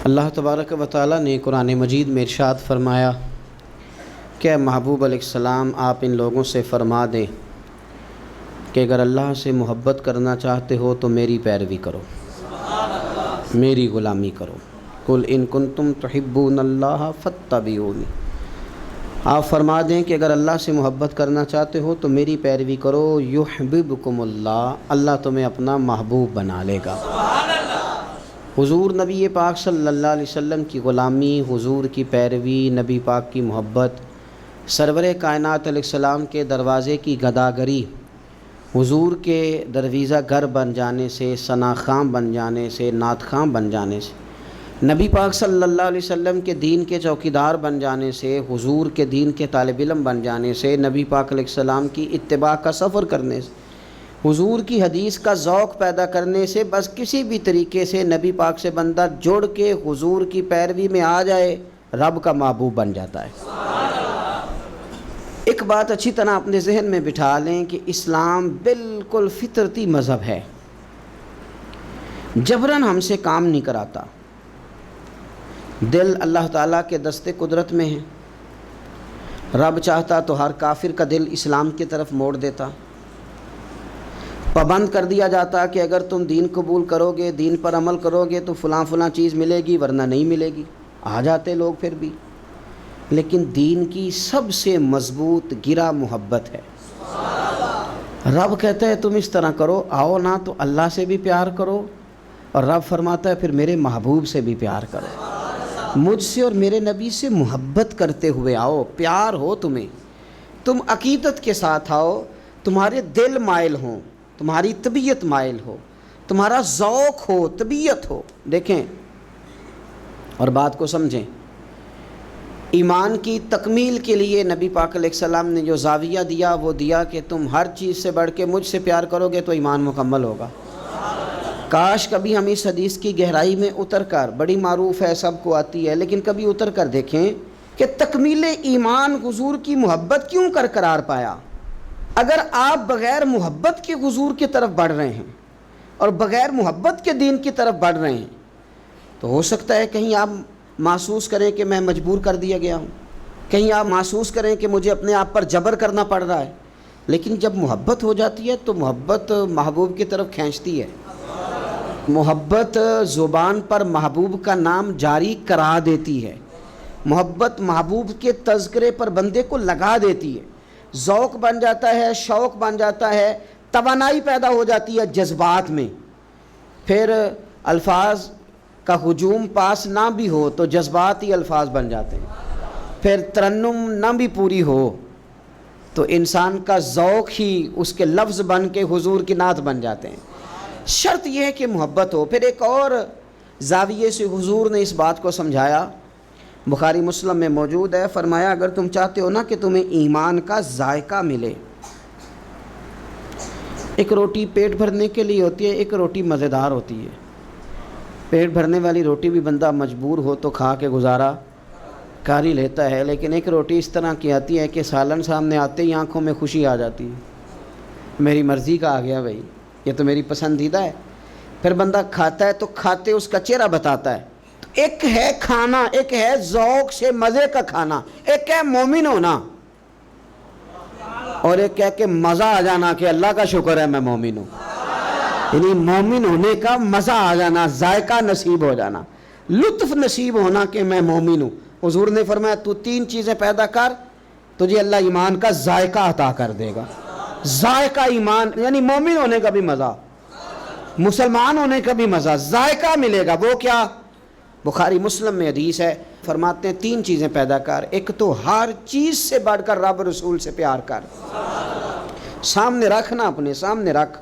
اللہ تبارک و تعالیٰ نے قرآن مجید میں ارشاد فرمایا کہ محبوب علیہ السلام آپ ان لوگوں سے فرما دیں کہ اگر اللہ سے محبت کرنا چاہتے ہو تو میری پیروی کرو، میری غلامی کرو۔ قل ان کنتم تحبون اللہ فاتبعونی، آپ فرما دیں کہ اگر اللہ سے محبت کرنا چاہتے ہو تو میری پیروی کرو، یحببکم اللہ، اللہ تمہیں اپنا محبوب بنا لے گا۔ حضور نبی پاک صلی اللہ علیہ وسلم کی غلامی، حضور کی پیروی، نبی پاک کی محبت، سرور کائنات علیہ السلام کے دروازے کی گداگری، حضور کے درویزہ گر بن جانے سے، ثنا خواں بن جانے سے، نعت خواں بن جانے سے، نبی پاک صلی اللہ علیہ وسلم کے دین کے چوکیدار بن جانے سے، حضور کے دین کے طالب علم بن جانے سے، نبی پاک علیہ السلام کی اتباع کا سفر کرنے سے، حضور کی حدیث کا ذوق پیدا کرنے سے، بس کسی بھی طریقے سے نبی پاک سے بندہ جڑ کے حضور کی پیروی میں آ جائے، رب کا محبوب بن جاتا ہے۔ ایک بات اچھی طرح اپنے ذہن میں بٹھا لیں کہ اسلام بالکل فطرتی مذہب ہے، جبراً ہم سے کام نہیں کراتا۔ دل اللہ تعالیٰ کے دست قدرت میں ہے، رب چاہتا تو ہر کافر کا دل اسلام کی طرف موڑ دیتا، پابند کر دیا جاتا کہ اگر تم دین قبول کرو گے، دین پر عمل کرو گے تو فلاں فلاں چیز ملے گی، ورنہ نہیں ملے گی۔ آ جاتے لوگ پھر بھی، لیکن دین کی سب سے مضبوط گرہ محبت ہے۔ رب کہتا ہے تم اس طرح کرو، آؤ نا تو اللہ سے بھی پیار کرو، اور رب فرماتا ہے پھر میرے محبوب سے بھی پیار کرو، مجھ سے اور میرے نبی سے محبت کرتے ہوئے آؤ، پیار ہو تمہیں، تم عقیدت کے ساتھ آؤ، تمہارے دل مائل ہوں، تمہاری طبیعت مائل ہو، تمہارا ذوق ہو، طبیعت ہو۔ دیکھیں اور بات کو سمجھیں، ایمان کی تکمیل کے لیے نبی پاک علیہ السلام نے جو زاویہ دیا وہ دیا کہ تم ہر چیز سے بڑھ کے مجھ سے پیار کرو گے تو ایمان مکمل ہوگا۔ کاش کبھی ہم اس حدیث کی گہرائی میں اتر کر، بڑی معروف ہے، سب کو آتی ہے، لیکن کبھی اتر کر دیکھیں کہ تکمیل ایمان حضور کی محبت کیوں قرار پایا۔ اگر آپ بغیر محبت کے حضور کی طرف بڑھ رہے ہیں اور بغیر محبت کے دین کی طرف بڑھ رہے ہیں تو ہو سکتا ہے کہیں آپ محسوس کریں کہ میں مجبور کر دیا گیا ہوں، کہیں آپ محسوس کریں کہ مجھے اپنے آپ پر جبر کرنا پڑ رہا ہے، لیکن جب محبت ہو جاتی ہے تو محبت محبوب کی طرف کھینچتی ہے۔ محبت زبان پر محبوب کا نام جاری کرا دیتی ہے، محبت محبوب کے تذکرے پر بندے کو لگا دیتی ہے، ذوق بن جاتا ہے، شوق بن جاتا ہے، توانائی پیدا ہو جاتی ہے جذبات میں۔ پھر الفاظ کا ہجوم پاس نہ بھی ہو تو جذبات ہی الفاظ بن جاتے ہیں، پھر ترنم نہ بھی پوری ہو تو انسان کا ذوق ہی اس کے لفظ بن کے حضور کی نعت بن جاتے ہیں۔ شرط یہ ہے کہ محبت ہو۔ پھر ایک اور زاویے سے حضور نے اس بات کو سمجھایا، بخاری مسلم میں موجود ہے، فرمایا اگر تم چاہتے ہو نا کہ تمہیں ایمان کا ذائقہ ملے، ایک روٹی پیٹ بھرنے کے لیے ہوتی ہے، ایک روٹی مزیدار ہوتی ہے۔ پیٹ بھرنے والی روٹی بھی بندہ مجبور ہو تو کھا کے گزارا کر ہی لیتا ہے، لیکن ایک روٹی اس طرح کی آتی ہے کہ سالن سامنے آتے ہی آنکھوں میں خوشی آ جاتی ہے، میری مرضی کا آ گیا بھائی، یہ تو میری پسندیدہ ہے۔ پھر بندہ کھاتا ہے تو کھاتے اس کا چہرہ بتاتا ہے۔ تو ایک ہے کھانا، ایک ہے ذوق سے مزے کا کھانا، ایک ہے مومن ہونا، اور ایک ہے کہ مزہ آ جانا کہ اللہ کا شکر ہے میں مومن ہوں، یعنی مومن ہونے کا مزہ آ جانا، ذائقہ نصیب ہو جانا، لطف نصیب ہونا کہ میں مومن ہوں۔ حضور نے فرمایا تو تین چیزیں پیدا کر، تجھے اللہ ایمان کا ذائقہ عطا کر دے گا۔ ذائقہ ایمان یعنی مومن ہونے کا بھی مزہ، مسلمان ہونے کا بھی مزہ، ذائقہ ملے گا۔ وہ کیا؟ بخاری مسلم میں حدیث ہے، فرماتے ہیں تین چیزیں پیدا کر، ایک تو ہر چیز سے بڑھ کر رب رسول سے پیار کر، سامنے رکھنا، اپنے سامنے رکھ،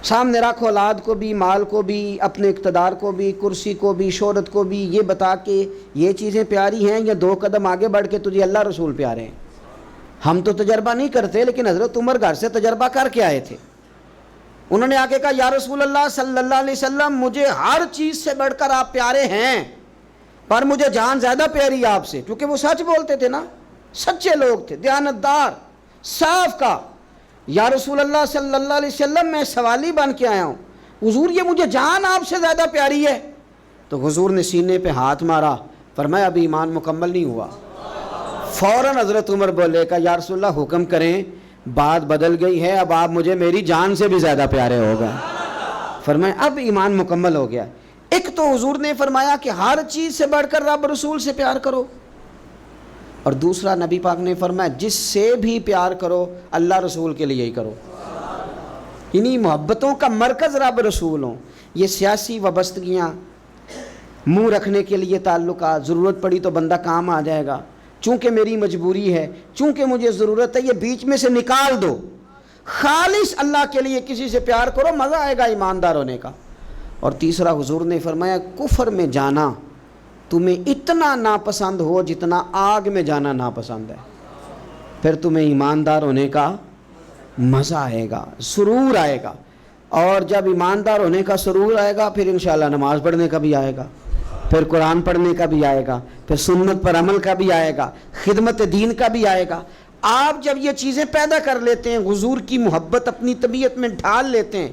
سامنے رکھ اولاد کو بھی، مال کو بھی، اپنے اقتدار کو بھی، کرسی کو بھی، شہرت کو بھی، یہ بتا کہ یہ چیزیں پیاری ہیں یا دو قدم آگے بڑھ کے تجھے اللہ رسول پیارے ہیں۔ ہم تو تجربہ نہیں کرتے، لیکن حضرت عمر گھر سے تجربہ کر کے آئے تھے۔ انہوں نے آگے کہا یا رسول اللہ صلی اللہ علیہ وسلم مجھے ہر چیز سے بڑھ کر آپ پیارے ہیں، پر مجھے جان زیادہ پیاری آپ سے، کیونکہ وہ سچ بولتے تھے نا، سچے لوگ تھے، دیانتدار، صاف کا۔ یا رسول اللہ صلی اللہ علیہ وسلم میں سوالی بن کے آیا ہوں، حضور یہ مجھے جان آپ سے زیادہ پیاری ہے۔ تو حضور نے سینے پہ ہاتھ مارا، فرمایا ابھی ایمان مکمل نہیں ہوا۔ فوراً حضرت عمر بولے کہ یا رسول اللہ حکم کریں، بات بدل گئی ہے، اب آپ مجھے میری جان سے بھی زیادہ پیارے ہو گئے۔ فرمایا اب ایمان مکمل ہو گیا۔ ایک تو حضور نے فرمایا کہ ہر چیز سے بڑھ کر رب رسول سے پیار کرو، اور دوسرا نبی پاک نے فرمایا جس سے بھی پیار کرو اللہ رسول کے لیے ہی کرو۔ انہی محبتوں کا مرکز رب رسول ہوں۔ یہ سیاسی وابستگیاں، منہ رکھنے کے لیے تعلقات، ضرورت پڑی تو بندہ کام آ جائے گا، چونکہ میری مجبوری ہے، چونکہ مجھے ضرورت ہے، یہ بیچ میں سے نکال دو۔ خالص اللہ کے لیے کسی سے پیار کرو، مزہ آئے گا ایماندار ہونے کا۔ اور تیسرا حضور نے فرمایا کفر میں جانا تمہیں اتنا ناپسند ہو جتنا آگ میں جانا ناپسند ہے، پھر تمہیں ایماندار ہونے کا مزہ آئے گا، سرور آئے گا۔ اور جب ایماندار ہونے کا سرور آئے گا پھر انشاءاللہ نماز پڑھنے کا بھی آئے گا، پھر قرآن پڑھنے کا بھی آئے گا، پھر سنت پر عمل کا بھی آئے گا، خدمت دین کا بھی آئے گا۔ آپ جب یہ چیزیں پیدا کر لیتے ہیں، حضور کی محبت اپنی طبیعت میں ڈھال لیتے ہیں،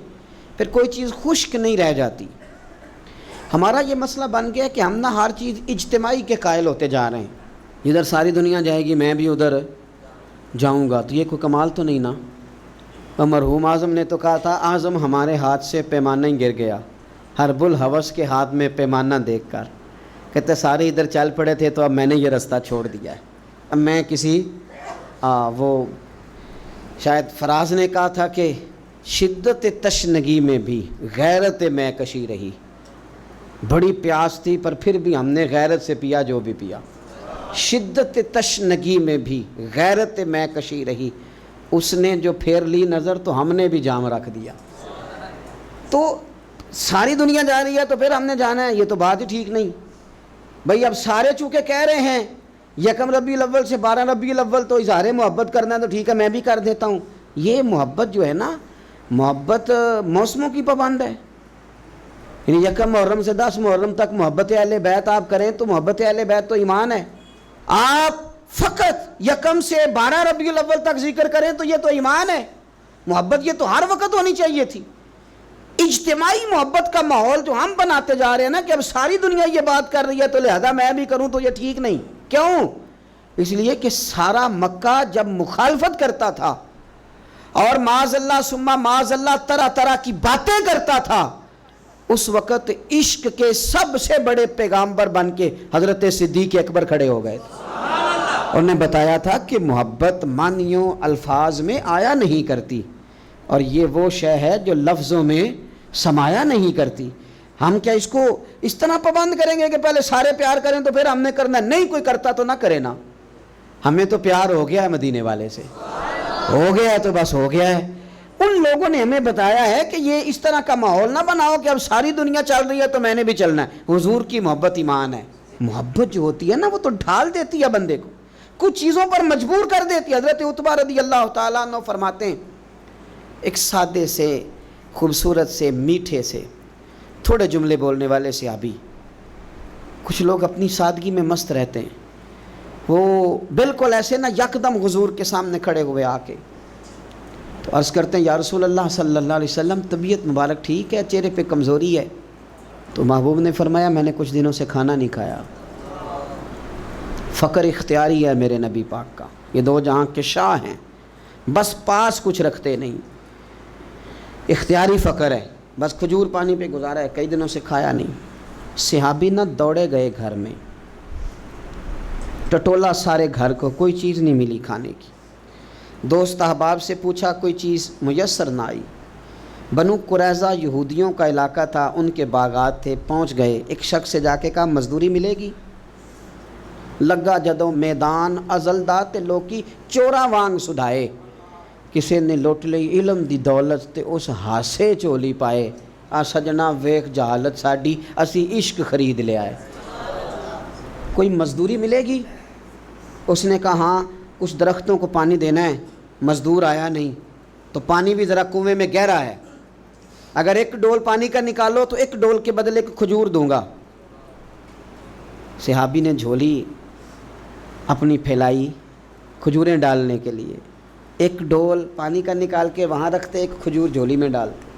پھر کوئی چیز خشک نہیں رہ جاتی۔ ہمارا یہ مسئلہ بن گیا کہ ہم نہ ہر چیز اجتماعی کے قائل ہوتے جا رہے ہیں، ادھر ساری دنیا جائے گی میں بھی ادھر جاؤں گا، تو یہ کوئی کمال تو نہیں نا۔ اور مرحوم اعظم نے تو کہا تھا اعظم ہمارے ہاتھ سے پیمانہ ہی گر گیا، حرب الحوث کے ہاتھ میں پیمانہ دیکھ کر، کہتے سارے ادھر چل پڑے تھے تو اب میں نے یہ رستہ چھوڑ دیا ہے، اب میں کسی وہ شاید فراز نے کہا تھا کہ شدت تشنگی میں بھی غیرت میں کشی رہی، بڑی پیاس تھی پر پھر بھی ہم نے غیرت سے پیا جو بھی پیا، شدت تشنگی میں بھی غیرت میں کشی رہی، اس نے جو پھیر لی نظر تو ہم نے بھی جام رکھ دیا۔ تو ساری دنیا جا رہی ہے تو پھر ہم نے جانا ہے، یہ تو بات ہی ٹھیک نہیں بھائی۔ اب سارے چونکہ کہہ رہے ہیں یکم ربیع الاول سے 12 ربیع الاول تو اظہار محبت کرنا ہے تو ٹھیک ہے میں بھی کر دیتا ہوں، یہ محبت جو ہے نا، محبت موسموں کی پابند ہے، یعنی یکم محرم سے 10 محرم تک محبت اہل بیت آپ کریں تو محبت اہل بیت تو ایمان ہے، آپ فقط یکم سے 12 ربیع الاول تک ذکر کریں تو یہ تو ایمان ہے۔ محبت یہ تو ہر وقت ہونی چاہیے تھی۔ اجتماعی محبت کا ماحول جو ہم بناتے جا رہے ہیں نا کہ اب ساری دنیا یہ بات کر رہی ہے تو لہذا میں بھی کروں تو یہ ٹھیک نہیں۔ کیوں؟ اس لیے کہ سارا مکہ جب مخالفت کرتا تھا اور معاذ اللہ ثم معاذ اللہ طرح طرح کی باتیں کرتا تھا، اس وقت عشق کے سب سے بڑے پیغامبر بن کے حضرت صدیق اکبر کھڑے ہو گئے تھے۔ انہوں نے بتایا تھا کہ محبت معنیوں الفاظ میں آیا نہیں کرتی، اور یہ وہ شے ہے جو لفظوں میں سمایا نہیں کرتی۔ ہم کیا اس کو اس طرح پابند کریں گے کہ پہلے سارے پیار کریں تو پھر ہم نے کرنا؟ نہیں، کوئی کرتا تو نہ کرے نا، ہمیں تو پیار ہو گیا ہے مدینے والے سے، ہو گیا ہے تو بس ہو گیا ہے۔ ان لوگوں نے ہمیں بتایا ہے کہ یہ اس طرح کا ماحول نہ بناؤ کہ اب ساری دنیا چل رہی ہے تو میں نے بھی چلنا ہے۔ حضور کی محبت ایمان ہے۔ محبت جو ہوتی ہے نا وہ تو ڈھال دیتی ہے بندے کو، کچھ چیزوں پر مجبور کر دیتی ہے۔ حضرت عتبہ رضی اللہ تعالیٰ عنہ فرماتے ہیں ایک سادے سے، خوبصورت سے، میٹھے سے، تھوڑے جملے بولنے والے صحابی، کچھ لوگ اپنی سادگی میں مست رہتے ہیں، وہ بالکل ایسے نہ یکدم حضور کے سامنے کھڑے ہوئے آ کے تو عرض کرتے ہیں یا رسول اللہ صلی اللہ علیہ وسلم طبیعت مبارک ٹھیک ہے، چہرے پہ کمزوری ہے؟ تو محبوب نے فرمایا میں نے کچھ دنوں سے کھانا نہیں کھایا، فقر اختیاری ہے میرے نبی پاک کا، یہ دو جہاں کے شاہ ہیں، بس پاس کچھ رکھتے نہیں، اختیاری فقر ہے، بس کھجور پانی پہ گزارا ہے، کئی دنوں سے کھایا نہیں۔ صحابی نہ دوڑے گئے گھر میں، ٹٹولا سارے گھر کو، کوئی چیز نہیں ملی کھانے کی۔ دوست احباب سے پوچھا، کوئی چیز میسر نہ آئی۔ بنو قریظہ یہودیوں کا علاقہ تھا، ان کے باغات تھے، پہنچ گئے، ایک شخص سے جا کے کہا مزدوری ملے گی؟ لگا جدوں میدان ازل دا تے لوکی چورا وانگ سدھائے، کسی نے لوٹ لئی علم دی دولت تے اس ہاسے چولی پائے، آ سجنا ویکھ جہالت ساڈی، اسی عشق خرید لے آئے۔ کوئی مزدوری ملے گی؟ اس نے کہا ہاں، کچھ درختوں کو پانی دینا ہے، مزدور آیا نہیں، تو پانی بھی ذرا کنویں میں گہرا ہے، اگر ایک ڈول پانی کا نکالو تو ایک ڈول کے بدلے ایک کھجور دوں گا۔ صحابی نے جھولی اپنی پھیلائی کھجوریں ڈالنے کے لیے، ایک ڈول پانی کا نکال کے وہاں رکھتے، ایک کھجور جھولی میں ڈالتے،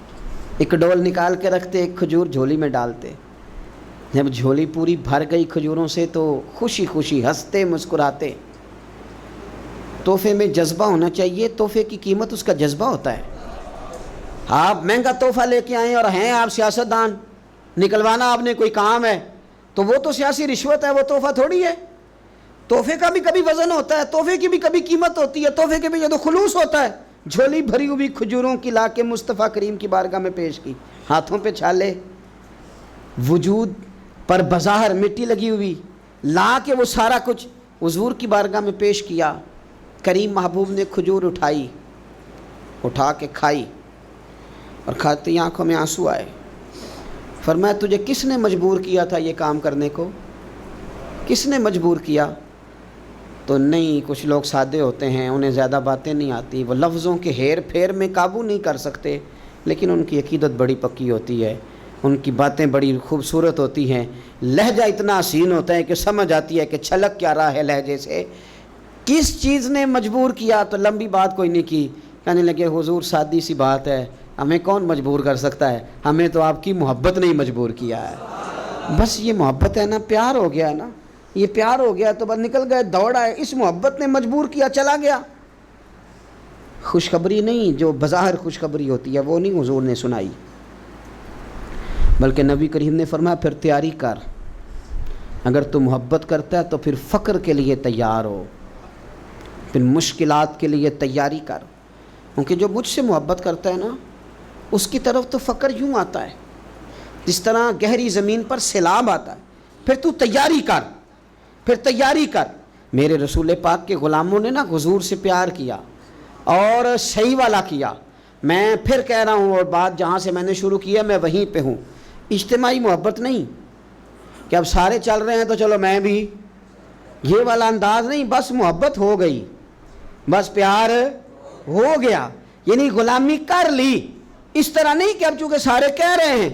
ایک ڈول نکال کے رکھتے، ایک کھجور جھولی میں ڈالتے۔ جب جھولی پوری بھر گئی کھجوروں سے تو خوشی خوشی ہنستے مسکراتے. تحفے میں جذبہ ہونا چاہیے. تحفے کی قیمت اس کا جذبہ ہوتا ہے. آپ مہنگا تحفہ لے کے آئیں اور ہیں آپ سیاستدان, نکلوانا آپ نے کوئی کام ہے, تو وہ تو سیاسی رشوت ہے, وہ تحفہ تھوڑی ہے. تحفے کا بھی کبھی وزن ہوتا ہے, تحفے کی بھی کبھی قیمت ہوتی ہے, تحفے کے بھی جو خلوص ہوتا ہے. جھولی بھری ہوئی کھجوروں کی لا کے مصطفیٰ کریم کی بارگاہ میں پیش کی, ہاتھوں پہ چھالے, وجود پر بظاہر مٹی لگی ہوئی, لا کے وہ سارا کچھ حضور کی بارگاہ میں پیش کیا. کریم محبوب نے کھجور اٹھائی, اٹھا کے کھائی, اور کھاتے ہی آنکھوں میں آنسو آئے. فرمایا تجھے کس نے مجبور کیا تھا یہ کام کرنے کو؟ کس نے مجبور کیا؟ تو نہیں, کچھ لوگ سادے ہوتے ہیں, انہیں زیادہ باتیں نہیں آتی, وہ لفظوں کے ہیر پھیر میں قابو نہیں کر سکتے, لیکن ان کی عقیدت بڑی پکی ہوتی ہے, ان کی باتیں بڑی خوبصورت ہوتی ہیں, لہجہ اتنا حسین ہوتا ہے کہ سمجھ آتی ہے کہ چھلک کیا رہا ہے لہجے سے. کس چیز نے مجبور کیا؟ تو لمبی بات کوئی نہیں کی, کہنے لگے حضور سادی سی بات ہے, ہمیں کون مجبور کر سکتا ہے, ہمیں تو آپ کی محبت نے ہی مجبور کیا ہے. بس یہ محبت ہے نا, پیار ہو گیا نا, یہ پیار ہو گیا تو بس نکل گئے, دوڑ آئے, اس محبت نے مجبور کیا, چلا گیا. خوشخبری نہیں, جو بظاہر خوشخبری ہوتی ہے وہ نہیں حضور نے سنائی, بلکہ نبی کریم نے فرمایا پھر تیاری کر, اگر تو محبت کرتا ہے تو پھر فقر کے لیے تیار ہو, پھر مشکلات کے لیے تیاری کر, کیونکہ جو مجھ سے محبت کرتا ہے نا اس کی طرف تو فقر یوں آتا ہے جس طرح گہری زمین پر سیلاب آتا ہے. پھر تو تیاری کر, پھر تیاری کر. میرے رسول پاک کے غلاموں نے نا حضور سے پیار کیا اور صحیح والا کیا. میں پھر کہہ رہا ہوں, اور بات جہاں سے میں نے شروع کیا میں وہیں پہ ہوں, اجتماعی محبت نہیں کہ اب سارے چل رہے ہیں تو چلو میں بھی, یہ والا انداز نہیں. بس محبت ہو گئی, بس پیار ہو گیا, یعنی غلامی کر لی. اس طرح نہیں کہ اب چونکہ سارے کہہ رہے ہیں,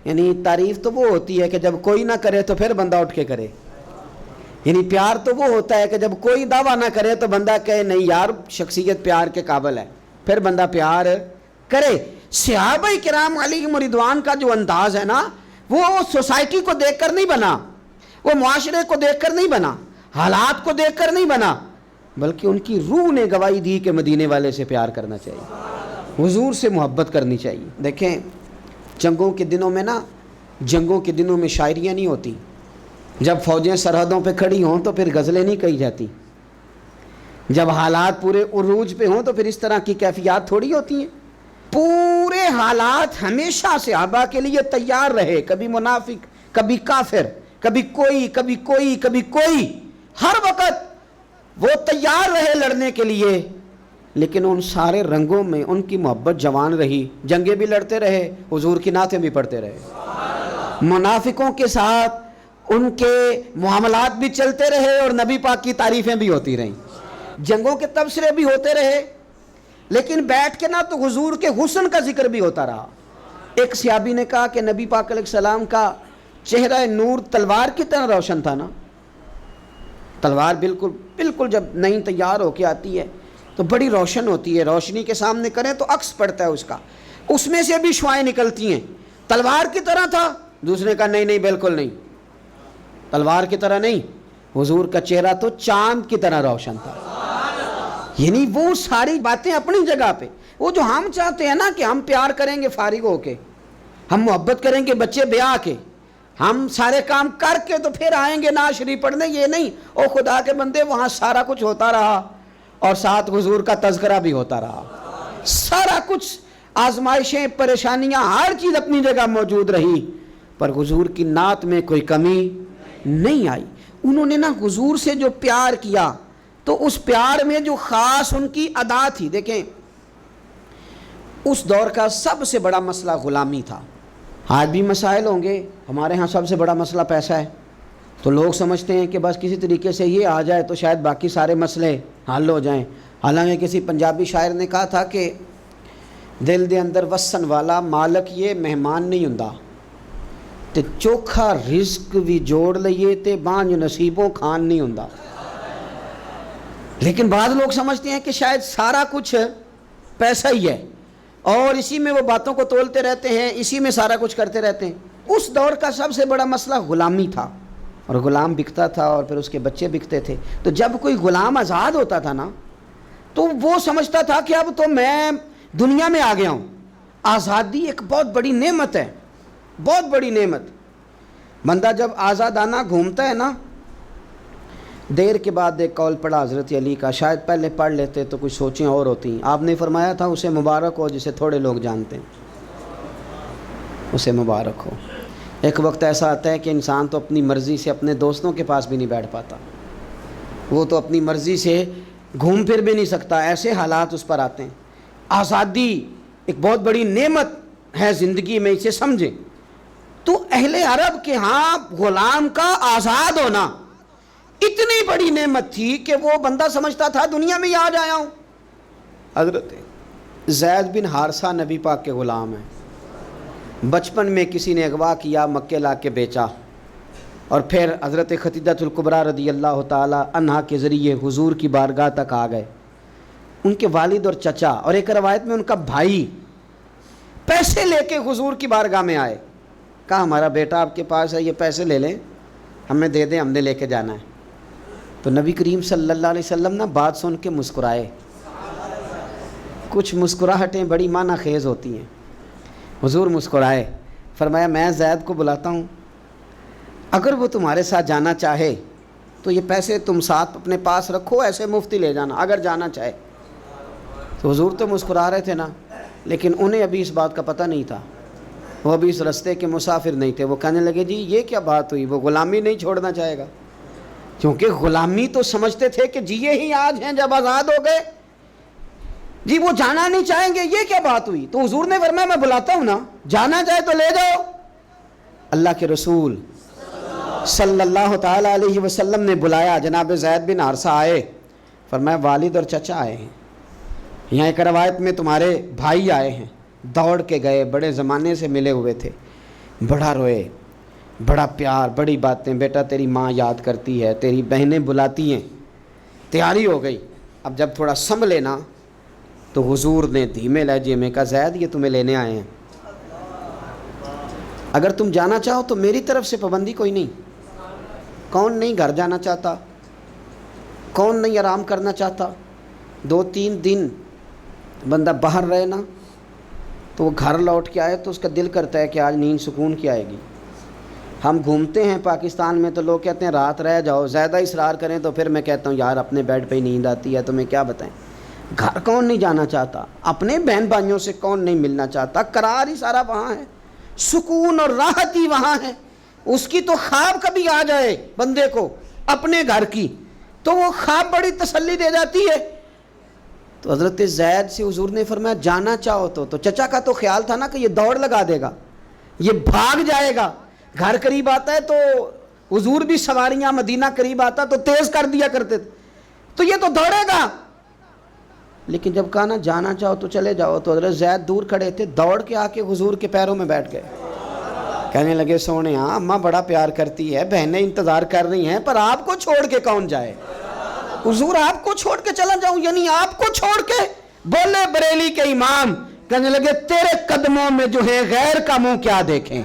یعنی تعریف تو وہ ہوتی ہے کہ جب کوئی نہ کرے تو پھر بندہ اٹھ کے کرے. یعنی پیار تو وہ ہوتا ہے کہ جب کوئی دعویٰ نہ کرے تو بندہ کہے نہیں یار شخصیت پیار کے قابل ہے, پھر بندہ پیار کرے. صحابہ کرام علیہم رضوان کا جو انداز ہے نا, وہ سوسائٹی کو دیکھ کر نہیں بنا, وہ معاشرے کو دیکھ کر نہیں بنا, حالات کو دیکھ کر نہیں بنا, بلکہ ان کی روح نے گواہی دی کہ مدینے والے سے پیار کرنا چاہیے, حضور سے محبت کرنی چاہیے. دیکھیں جنگوں کے دنوں میں نا, جنگوں کے دنوں میں شاعریاں نہیں ہوتی. جب فوجیں سرحدوں پہ کھڑی ہوں تو پھر غزلیں نہیں کہی جاتی. جب حالات پورے عروج پہ ہوں تو پھر اس طرح کی کیفیات تھوڑی ہوتی ہیں. پورے حالات ہمیشہ صحابہ کے لیے تیار رہے, کبھی منافق, کبھی کافر, کبھی کوئی, کبھی کوئی, کبھی کوئی, ہر وقت وہ تیار رہے لڑنے کے لیے. لیکن ان سارے رنگوں میں ان کی محبت جوان رہی, جنگیں بھی لڑتے رہے, حضور کی نعتیں بھی پڑھتے رہے. منافقوں کے ساتھ ان کے معاملات بھی چلتے رہے اور نبی پاک کی تعریفیں بھی ہوتی رہیں, جنگوں کے تبصرے بھی ہوتے رہے, لیکن بیٹھ کے نا تو حضور کے حسن کا ذکر بھی ہوتا رہا. ایک صحابی نے کہا کہ نبی پاک علیہ السلام کا چہرہ نور تلوار کی طرح روشن تھا نا. تلوار بالکل جب نئی تیار ہو کے آتی ہے تو بڑی روشن ہوتی ہے, روشنی کے سامنے کریں تو عکس پڑتا ہے اس کا, اس میں سے بھی شعاعیں نکلتی ہیں. تلوار کی طرح تھا. دوسرے کا نہیں بالکل نہیں, تلوار کی طرح نہیں, حضور کا چہرہ تو چاند کی طرح روشن تھا. یعنی وہ ساری باتیں اپنی جگہ پہ. وہ جو ہم چاہتے ہیں نا کہ ہم پیار کریں گے فارغ ہو کے, ہم محبت کریں گے بچے بیاہ کے, ہم سارے کام کر کے تو پھر آئیں گے نعت شریف پڑھنے, یہ نہیں. او خدا کے بندے, وہاں سارا کچھ ہوتا رہا اور ساتھ حضور کا تذکرہ بھی ہوتا رہا. سارا کچھ آزمائشیں, پریشانیاں, ہر چیز اپنی جگہ موجود رہی, پر حضور کی نعت میں کوئی کمی نہیں آئی. انہوں نے نا حضور سے جو پیار کیا تو اس پیار میں جو خاص ان کی ادا تھی. دیکھیں اس دور کا سب سے بڑا مسئلہ غلامی تھا. آج بھی مسائل ہوں گے, ہمارے ہاں سب سے بڑا مسئلہ پیسہ ہے, تو لوگ سمجھتے ہیں کہ بس کسی طریقے سے یہ آ جائے تو شاید باقی سارے مسئلے حل ہو جائیں. حالانکہ کسی پنجابی شاعر نے کہا تھا کہ دل دے اندر وسن والا مالک یہ مہمان نہیں ہوندا, تے چوکھا رزق بھی جوڑ لئیے تے بانج نصیبوں کھان نہیں ہوندا. لیکن بعض لوگ سمجھتے ہیں کہ شاید سارا کچھ پیسہ ہی ہے اور اسی میں وہ باتوں کو تولتے رہتے ہیں, اسی میں سارا کچھ کرتے رہتے ہیں. اس دور کا سب سے بڑا مسئلہ غلامی تھا، اور غلام بکتا تھا اور پھر اس کے بچے بکتے تھے. تو جب کوئی غلام آزاد ہوتا تھا نا تو وہ سمجھتا تھا کہ اب تو میں دنیا میں آ گیا ہوں. آزادی ایک بہت بڑی نعمت ہے، بہت بڑی نعمت. بندہ جب آزادانہ گھومتا ہے نا، دیر کے بعد ایک قول پڑھا حضرت علی کا، شاید پہلے پڑھ لیتے تو کچھ سوچیں اور ہوتی. آپ نے فرمایا تھا اسے مبارک ہو جسے تھوڑے لوگ جانتے ہیں، اسے مبارک ہو. ایک وقت ایسا آتا ہے کہ انسان تو اپنی مرضی سے اپنے دوستوں کے پاس بھی نہیں بیٹھ پاتا، وہ تو اپنی مرضی سے گھوم پھر بھی نہیں سکتا، ایسے حالات اس پر آتے ہیں. آزادی ایک بہت بڑی نعمت ہے زندگی میں، اسے سمجھیں. تو اہل عرب کے ہاں غلام کا آزاد ہونا اتنی بڑی نعمت تھی کہ وہ بندہ سمجھتا تھا دنیا میں ہی آ جایا ہوں. حضرت زید بن حارثہ نبی پاک کے غلام ہیں. بچپن میں کسی نے اغوا کیا، مکے لا کے بیچا، اور پھر حضرت خدیجہ الکبریٰ رضی اللہ تعالی عنہا کے ذریعے حضور کی بارگاہ تک آ گئے. ان کے والد اور چچا اور ایک روایت میں ان کا بھائی پیسے لے کے حضور کی بارگاہ میں آئے. کہا ہمارا بیٹا آپ کے پاس ہے، یہ پیسے لے لیں، ہمیں دے دیں، ہم نے لے کے جانا ہے. تو نبی کریم صلی اللہ علیہ وسلم نا بات سن کے مسکرائے. کچھ مسکراہٹیں بڑی معنی خیز ہوتی ہیں. حضور مسکرائے، فرمایا میں زید کو بلاتا ہوں، اگر وہ تمہارے ساتھ جانا چاہے تو یہ پیسے تم ساتھ اپنے پاس رکھو، ایسے مفتی لے جانا اگر جانا چاہے. تو حضور تو مسکرا رہے تھے نا، لیکن انہیں ابھی اس بات کا پتہ نہیں تھا، وہ ابھی اس رستے کے مسافر نہیں تھے. وہ کہنے لگے جی یہ کیا بات ہوئی، وہ غلامی نہیں چھوڑنا چاہے گا، کیونکہ غلامی تو سمجھتے تھے کہ جی یہ ہی آج ہیں جب آزاد ہو گئے، جی وہ جانا نہیں چاہیں گے، یہ کیا بات ہوئی. تو حضور نے فرمایا میں بلاتا ہوں نا، جانا چاہے تو لے جاؤ. اللہ کے رسول صلی اللہ تعالیٰ علیہ وسلم نے بلایا، جناب زید بن حارثہ آئے، فرمایا والد اور چچا آئے ہیں. یہاں ایک روایت میں تمہارے بھائی آئے ہیں. دوڑ کے گئے، بڑے زمانے سے ملے ہوئے تھے، بڑا روئے، بڑا پیار، بڑی باتیں، بیٹا تیری ماں یاد کرتی ہے، تیری بہنیں بلاتی ہیں. تیاری ہو گئی. اب جب تھوڑا سنبھلے نا تو حضور نے دھیمے لہجے میں کہا زید یہ تمہیں لینے آئے ہیں، اگر تم جانا چاہو تو میری طرف سے پابندی کوئی نہیں. کون نہیں گھر جانا چاہتا، کون نہیں آرام کرنا چاہتا. 2-3 دن بندہ باہر رہے نا تو وہ گھر لوٹ کے آئے تو اس کا دل کرتا ہے کہ آج نیند سکون کی آئے گی. ہم گھومتے ہیں پاکستان میں تو لوگ کہتے ہیں رات رہ جاؤ، زیادہ اصرار کریں تو پھر میں کہتا ہوں یار اپنے بیڈ پہ ہی نیند آتی ہے، تمہیں کیا بتائیں. گھر کون نہیں جانا چاہتا، اپنے بہن بھائیوں سے کون نہیں ملنا چاہتا. قرار ہی سارا وہاں ہے، سکون اور راحت ہی وہاں ہے. اس کی تو خواب کبھی آ جائے بندے کو اپنے گھر کی تو وہ خواب بڑی تسلی دے جاتی ہے. تو حضرت زید سے حضور نے فرمایا جانا چاہو تو چچا کا تو خیال تھا نا کہ یہ دوڑ لگا دے گا، یہ بھاگ جائے گا. گھر قریب آتا ہے تو حضور بھی سواریاں، مدینہ قریب آتا تو تیز کر دیا کرتے تھے، تو یہ تو دوڑے گا. لیکن جب کہا نا جانا چاہو تو چلے جاؤ تو حضرت زید دور کھڑے تھے، دوڑ کے آ کے حضور کے پیروں میں بیٹھ گئے. کہنے لگے سونے ہاں اماں بڑا پیار کرتی ہے، بہنیں انتظار کر رہی ہیں، پر آپ کو چھوڑ کے کون جائے. حضور آپ کو چھوڑ کے چلا جاؤں، یعنی آپ کو چھوڑ کے. بولے بریلی کے امام، کہنے لگے تیرے قدموں میں جو ہے غیر کا منہ کیا دیکھیں،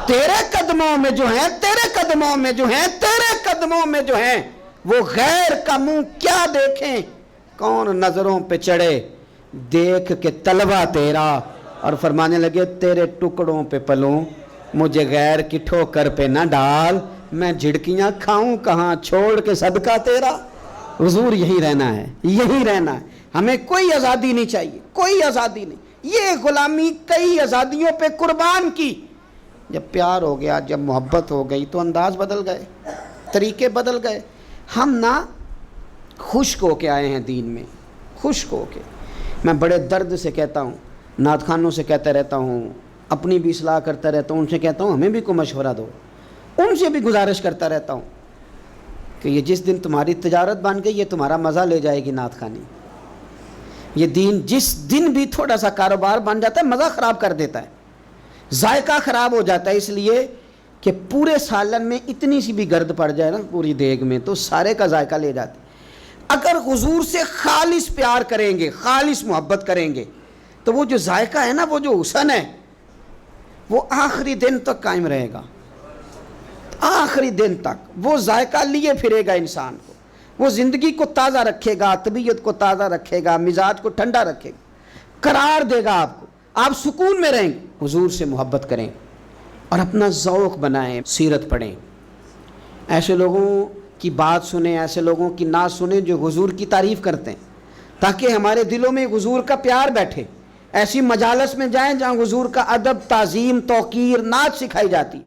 تیرے قدموں میں جو ہیں، تیرے قدموں میں جو ہیں، تیرے قدموں میں جو ہیں وہ غیر کا منہ کیا دیکھیں. کون نظروں پہ چڑھے دیکھ کے طلبہ تیرا، اور فرمانے لگے تیرے ٹکڑوں پہ پلوں، مجھے غیر کی ٹھوکر پہ نہ ڈال، میں جھڑکیاں کھاؤں کہاں چھوڑ کے صدقہ تیرا. حضور یہی رہنا ہے، یہی رہنا ہے. ہمیں کوئی آزادی نہیں چاہیے، کوئی آزادی نہیں. یہ غلامی کئی آزادیوں پہ قربان کی. جب پیار ہو گیا، جب محبت ہو گئی تو انداز بدل گئے، طریقے بدل گئے. ہم نہ خشک ہو کے آئے ہیں دین میں، خشک ہو کے. میں بڑے درد سے کہتا ہوں، نعت خوانوں سے کہتا رہتا ہوں، اپنی بھی اصلاح کرتا رہتا ہوں، ان سے کہتا ہوں ہمیں بھی کوئی مشورہ دو. ان سے بھی گزارش کرتا رہتا ہوں کہ یہ جس دن تمہاری تجارت بن گئی یہ تمہارا مزہ لے جائے گی نعت خوانی. یہ دین جس دن بھی تھوڑا سا کاروبار بن جاتا ہے مزہ خراب کر دیتا ہے، ذائقہ خراب ہو جاتا ہے. اس لیے کہ پورے سالن میں اتنی سی بھی گرد پڑ جائے نا پوری دیگ میں تو سارے کا ذائقہ لے جاتی. اگر حضور سے خالص پیار کریں گے، خالص محبت کریں گے تو وہ جو ذائقہ ہے نا، وہ جو حسن ہے، وہ آخری دن تک قائم رہے گا، آخری دن تک وہ ذائقہ لیے پھرے گا انسان کو، وہ زندگی کو تازہ رکھے گا، طبیعت کو تازہ رکھے گا، مزاج کو ٹھنڈا رکھے گا، قرار دے گا آپ کو، آپ سکون میں رہیں گے۔ حضور سے محبت کریں اور اپنا ذوق بنائیں، سیرت پڑھیں، ایسے لوگوں کی بات سنیں، ایسے لوگوں کی نعت سنیں جو حضور کی تعریف کرتے ہیں، تاکہ ہمارے دلوں میں حضور کا پیار بیٹھے۔ ایسی مجالس میں جائیں جہاں حضور کا ادب، تعظیم، توقیر، نعت سکھائی جاتی۔